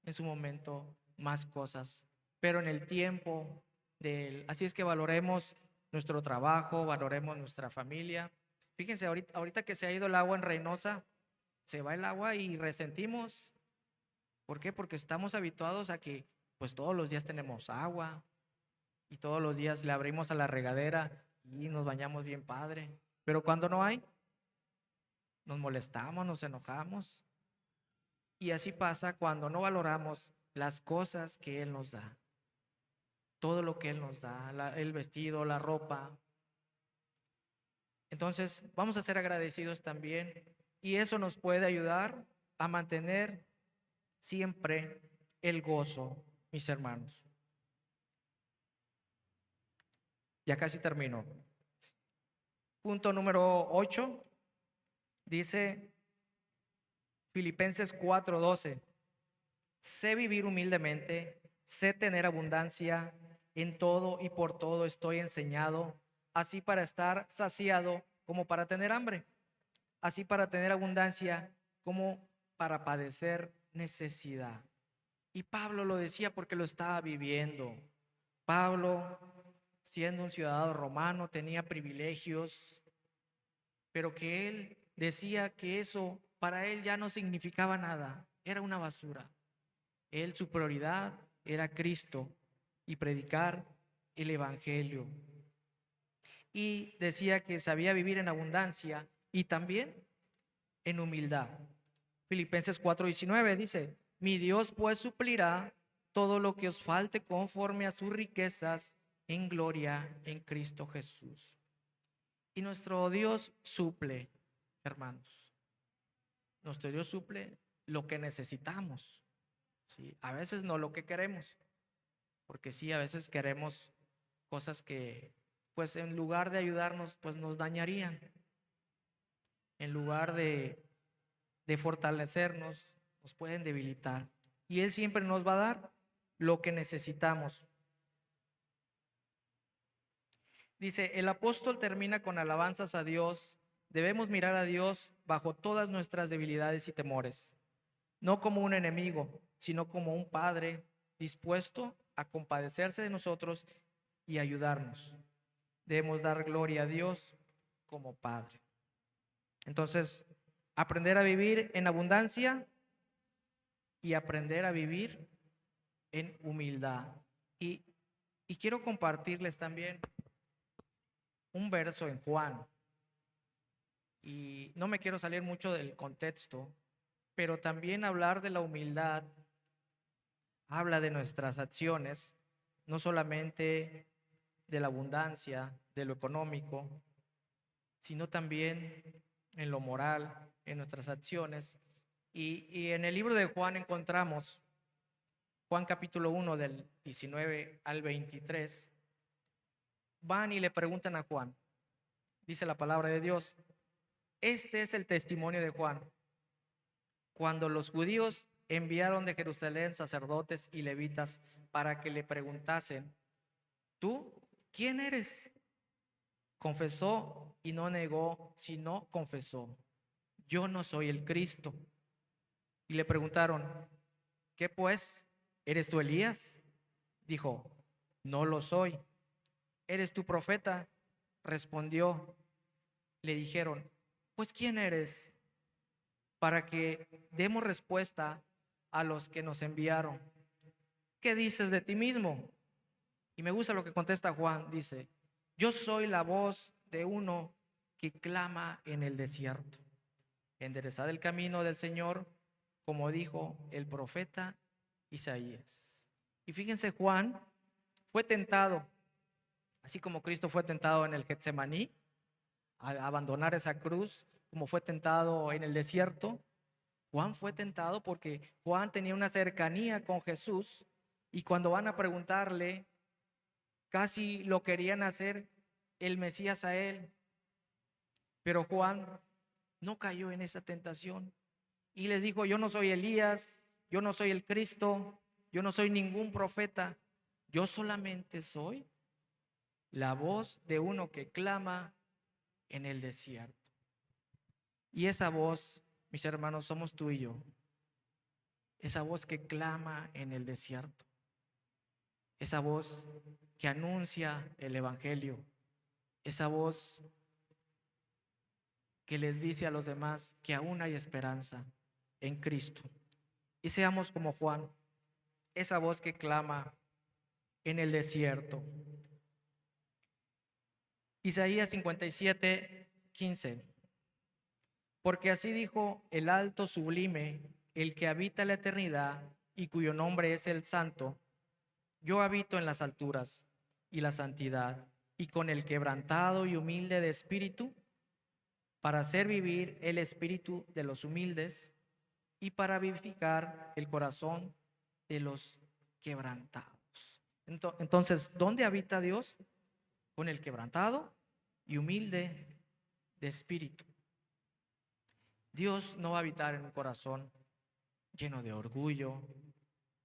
Speaker 1: en su momento más cosas, pero en el tiempo de Él. Así es que valoremos nuestro trabajo, valoremos nuestra familia. Fíjense, ahorita que se ha ido el agua en Reynosa, se va el agua y resentimos. ¿Por qué? Porque estamos habituados a que pues todos los días tenemos agua y todos los días le abrimos a la regadera y nos bañamos bien padre. Pero cuando no hay, nos molestamos, nos enojamos. Y así pasa cuando no valoramos las cosas que Él nos da. Todo lo que Él nos da, el vestido, la ropa. Entonces, vamos a ser agradecidos también y eso nos puede ayudar a mantener siempre el gozo, mis hermanos. Ya casi termino. Punto número 8. Dice Filipenses 4:12. Sé vivir humildemente, sé tener abundancia en todo y por todo estoy enseñado, así para estar saciado como para tener hambre, así para tener abundancia como para padecer necesidad. Y Pablo lo decía porque lo estaba viviendo. Pablo, siendo un ciudadano romano, tenía privilegios, pero que él decía que eso para él ya no significaba nada, era una basura. Él, su prioridad era Cristo y predicar el Evangelio. Y decía que sabía vivir en abundancia y también en humildad. Filipenses 4:19 dice, mi Dios pues suplirá todo lo que os falte conforme a sus riquezas en gloria en Cristo Jesús. Y nuestro Dios suple, hermanos. Nuestro Dios suple lo que necesitamos, ¿sí? A veces no lo que queremos. porque sí, a veces queremos cosas que, pues en lugar de ayudarnos, pues nos dañarían. En lugar de fortalecernos, nos pueden debilitar. Y Él siempre nos va a dar lo que necesitamos. Dice, el apóstol termina con alabanzas a Dios. Debemos mirar a Dios bajo todas nuestras debilidades y temores, no como un enemigo, sino como un padre dispuesto a compadecerse de nosotros y ayudarnos. Debemos dar gloria a Dios como Padre. Entonces, aprender a vivir en abundancia y aprender a vivir en humildad. Y, y quiero compartirles también un verso en Juan. Y no me quiero salir mucho del contexto, pero también hablar de la humildad habla de nuestras acciones, no solamente de la abundancia, de lo económico, sino también en lo moral, en nuestras acciones. Y en el libro de Juan encontramos, Juan capítulo 1 del 19 al 23, van y le preguntan a Juan, dice la palabra de Dios, este es el testimonio de Juan. Cuando los judíos enviaron de Jerusalén sacerdotes y levitas para que le preguntasen, ¿tú quién eres? Confesó y no negó, sino confesó, yo no soy el Cristo. Y le preguntaron, ¿qué pues? ¿Eres tú Elías? Dijo, no lo soy. ¿Eres tu profeta? Respondió. Le dijeron, pues ¿quién eres? Para que demos respuesta a los que nos enviaron. ¿Qué dices de ti mismo? Y me gusta lo que contesta Juan. Dice, yo soy la voz de uno que clama en el desierto. Enderezad el camino del Señor, como dijo el profeta Isaías. Y fíjense, Juan fue tentado, así como Cristo fue tentado en el Getsemaní, a abandonar esa cruz, como fue tentado en el desierto. Juan fue tentado porque Juan tenía una cercanía con Jesús y cuando van a preguntarle, casi lo querían hacer el Mesías a él, pero Juan no cayó en esa tentación y les dijo, yo no soy Elías, yo no soy el Cristo, yo no soy ningún profeta, yo solamente soy la voz de uno que clama en el desierto. Y esa voz, mis hermanos, somos tú y yo. Esa voz que clama en el desierto. Esa voz que anuncia el Evangelio. Esa voz que les dice a los demás que aún hay esperanza en Cristo. Y seamos como Juan, esa voz que clama en el desierto. Isaías 57:15. Porque así dijo el alto sublime, el que habita la eternidad y cuyo nombre es el Santo. Yo habito en las alturas y la santidad, y con el quebrantado y humilde de espíritu, para hacer vivir el espíritu de los humildes y para vivificar el corazón de los quebrantados. Entonces, ¿dónde habita Dios? Con el quebrantado y humilde de espíritu. Dios no va a habitar en un corazón lleno de orgullo,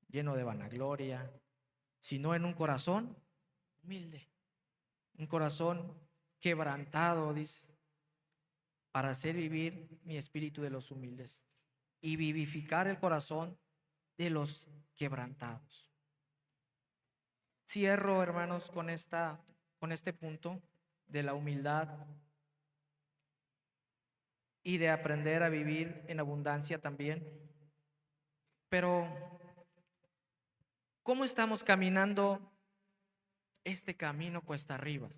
Speaker 1: lleno de vanagloria, sino en un corazón humilde, un corazón quebrantado, dice, para hacer vivir mi espíritu de los humildes y vivificar el corazón de los quebrantados. Cierro, hermanos, con este punto de la humildad y de aprender a vivir en abundancia también. Pero, ¿cómo estamos caminando este camino cuesta arriba?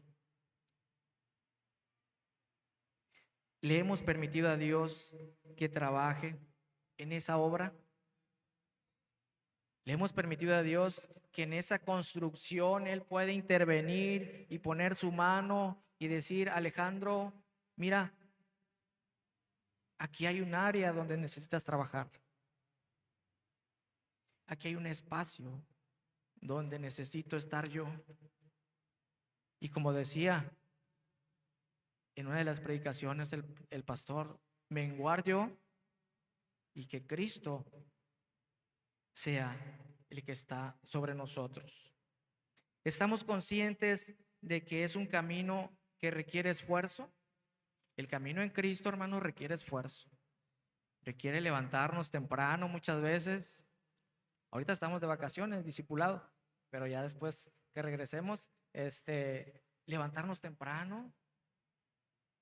Speaker 1: ¿Le hemos permitido a Dios que trabaje en esa obra? ¿Le hemos permitido a Dios que en esa construcción Él puede intervenir y poner su mano y decir, Alejandro, mira, aquí hay un área donde necesitas trabajar. Aquí hay un espacio donde necesito estar yo. Y como decía en una de las predicaciones el pastor, menguar yo y que Cristo sea el que está sobre nosotros. ¿Estamos conscientes de que es un camino que requiere esfuerzo? El camino en Cristo, hermano, requiere esfuerzo. Requiere levantarnos temprano muchas veces. Ahorita estamos de vacaciones, discipulado, pero ya después que regresemos, levantarnos temprano.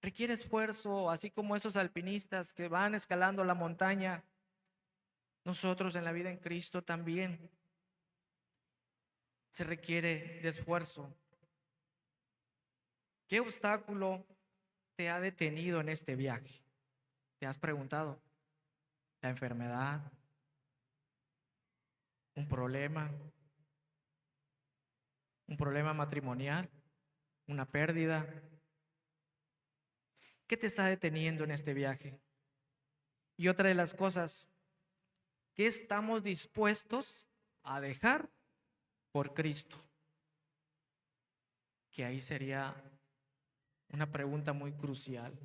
Speaker 1: Requiere esfuerzo, así como esos alpinistas que van escalando la montaña. Nosotros en la vida en Cristo también se requiere de esfuerzo. ¿Qué obstáculo te ha detenido en este viaje? ¿Te has preguntado? ¿La enfermedad? ¿Un problema? ¿Un problema matrimonial? ¿Una pérdida? ¿Qué te está deteniendo en este viaje? Y otra de las cosas, ¿qué estamos dispuestos a dejar por Cristo? Que ahí sería una pregunta muy crucial.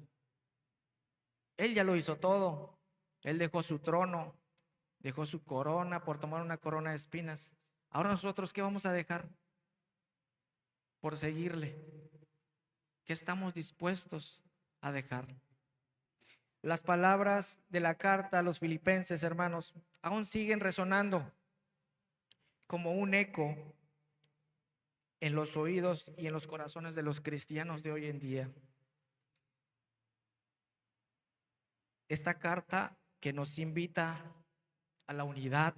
Speaker 1: Él ya lo hizo todo. Él dejó su trono, dejó su corona por tomar una corona de espinas. Ahora nosotros, ¿qué vamos a dejar por seguirle? ¿Qué estamos dispuestos a dejar? Las palabras de la carta a los filipenses, hermanos, aún siguen resonando como un eco en los oídos y en los corazones de los cristianos de hoy en día. Esta carta que nos invita a la unidad,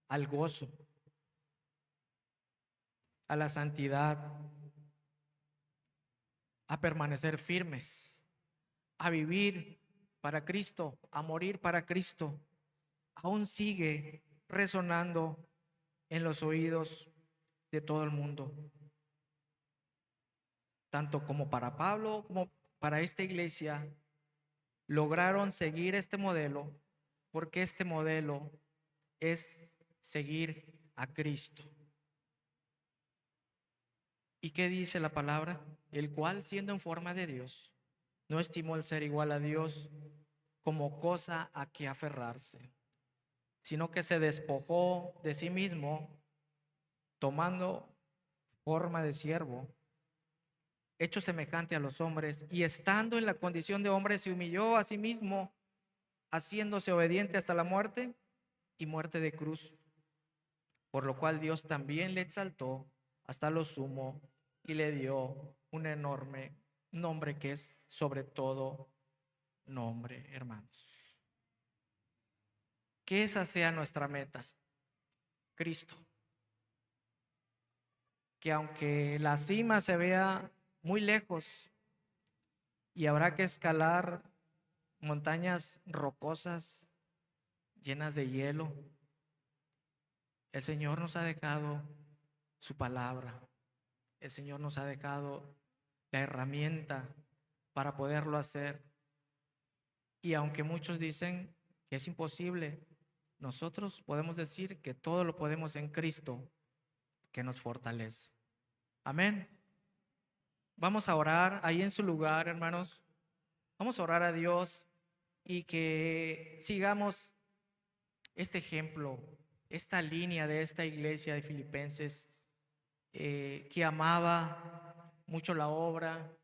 Speaker 1: al gozo, a la santidad, a permanecer firmes, a vivir para Cristo, a morir para Cristo, aún sigue resonando en los oídos de todo el mundo. Tanto como para Pablo como para esta iglesia, lograron seguir este modelo porque este modelo es seguir a Cristo. ¿Y qué dice la palabra? El cual, siendo en forma de Dios, no estimó el ser igual a Dios como cosa a que aferrarse, sino que se despojó de sí mismo, tomando forma de siervo, hecho semejante a los hombres, y estando en la condición de hombre, se humilló a sí mismo, haciéndose obediente hasta la muerte y muerte de cruz, por lo cual Dios también le exaltó hasta lo sumo y le dio un enorme nombre que es sobre todo nombre, hermanos. Que esa sea nuestra meta, Cristo. Que aunque la cima se vea muy lejos y habrá que escalar montañas rocosas llenas de hielo, el Señor nos ha dejado su palabra. El Señor nos ha dejado la herramienta para poderlo hacer. Y aunque muchos dicen que es imposible, nosotros podemos decir que todo lo podemos en Cristo, que nos fortalece. Amén. Vamos a orar ahí en su lugar, hermanos. Vamos a orar a Dios y que sigamos este ejemplo, esta línea de esta iglesia de Filipenses, que amaba mucho la obra,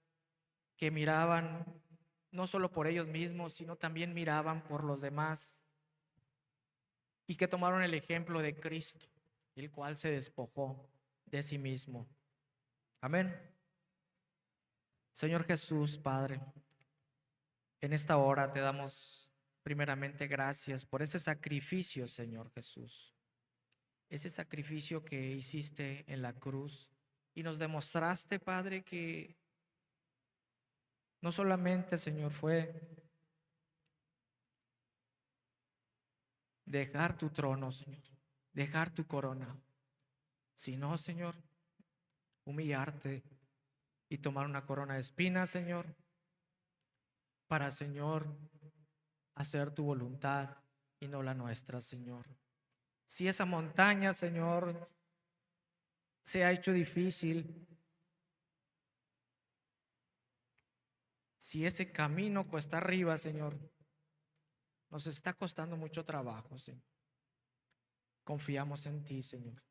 Speaker 1: que miraban no solo por ellos mismos, sino también miraban por los demás y que tomaron el ejemplo de Cristo, el cual se despojó de sí mismo. Amén. Señor Jesús, Padre, en esta hora te damos primeramente gracias por ese sacrificio, Señor Jesús, ese sacrificio que hiciste en la cruz y nos demostraste, Padre, que no solamente, Señor, fue dejar tu trono, Señor, dejar tu corona, sino, Señor, humillarte y tomar una corona de espinas, Señor, para, Señor, hacer tu voluntad y no la nuestra, Señor. Si esa montaña, Señor, se ha hecho difícil, si ese camino cuesta arriba, Señor, nos está costando mucho trabajo, Señor. Confiamos en ti, Señor.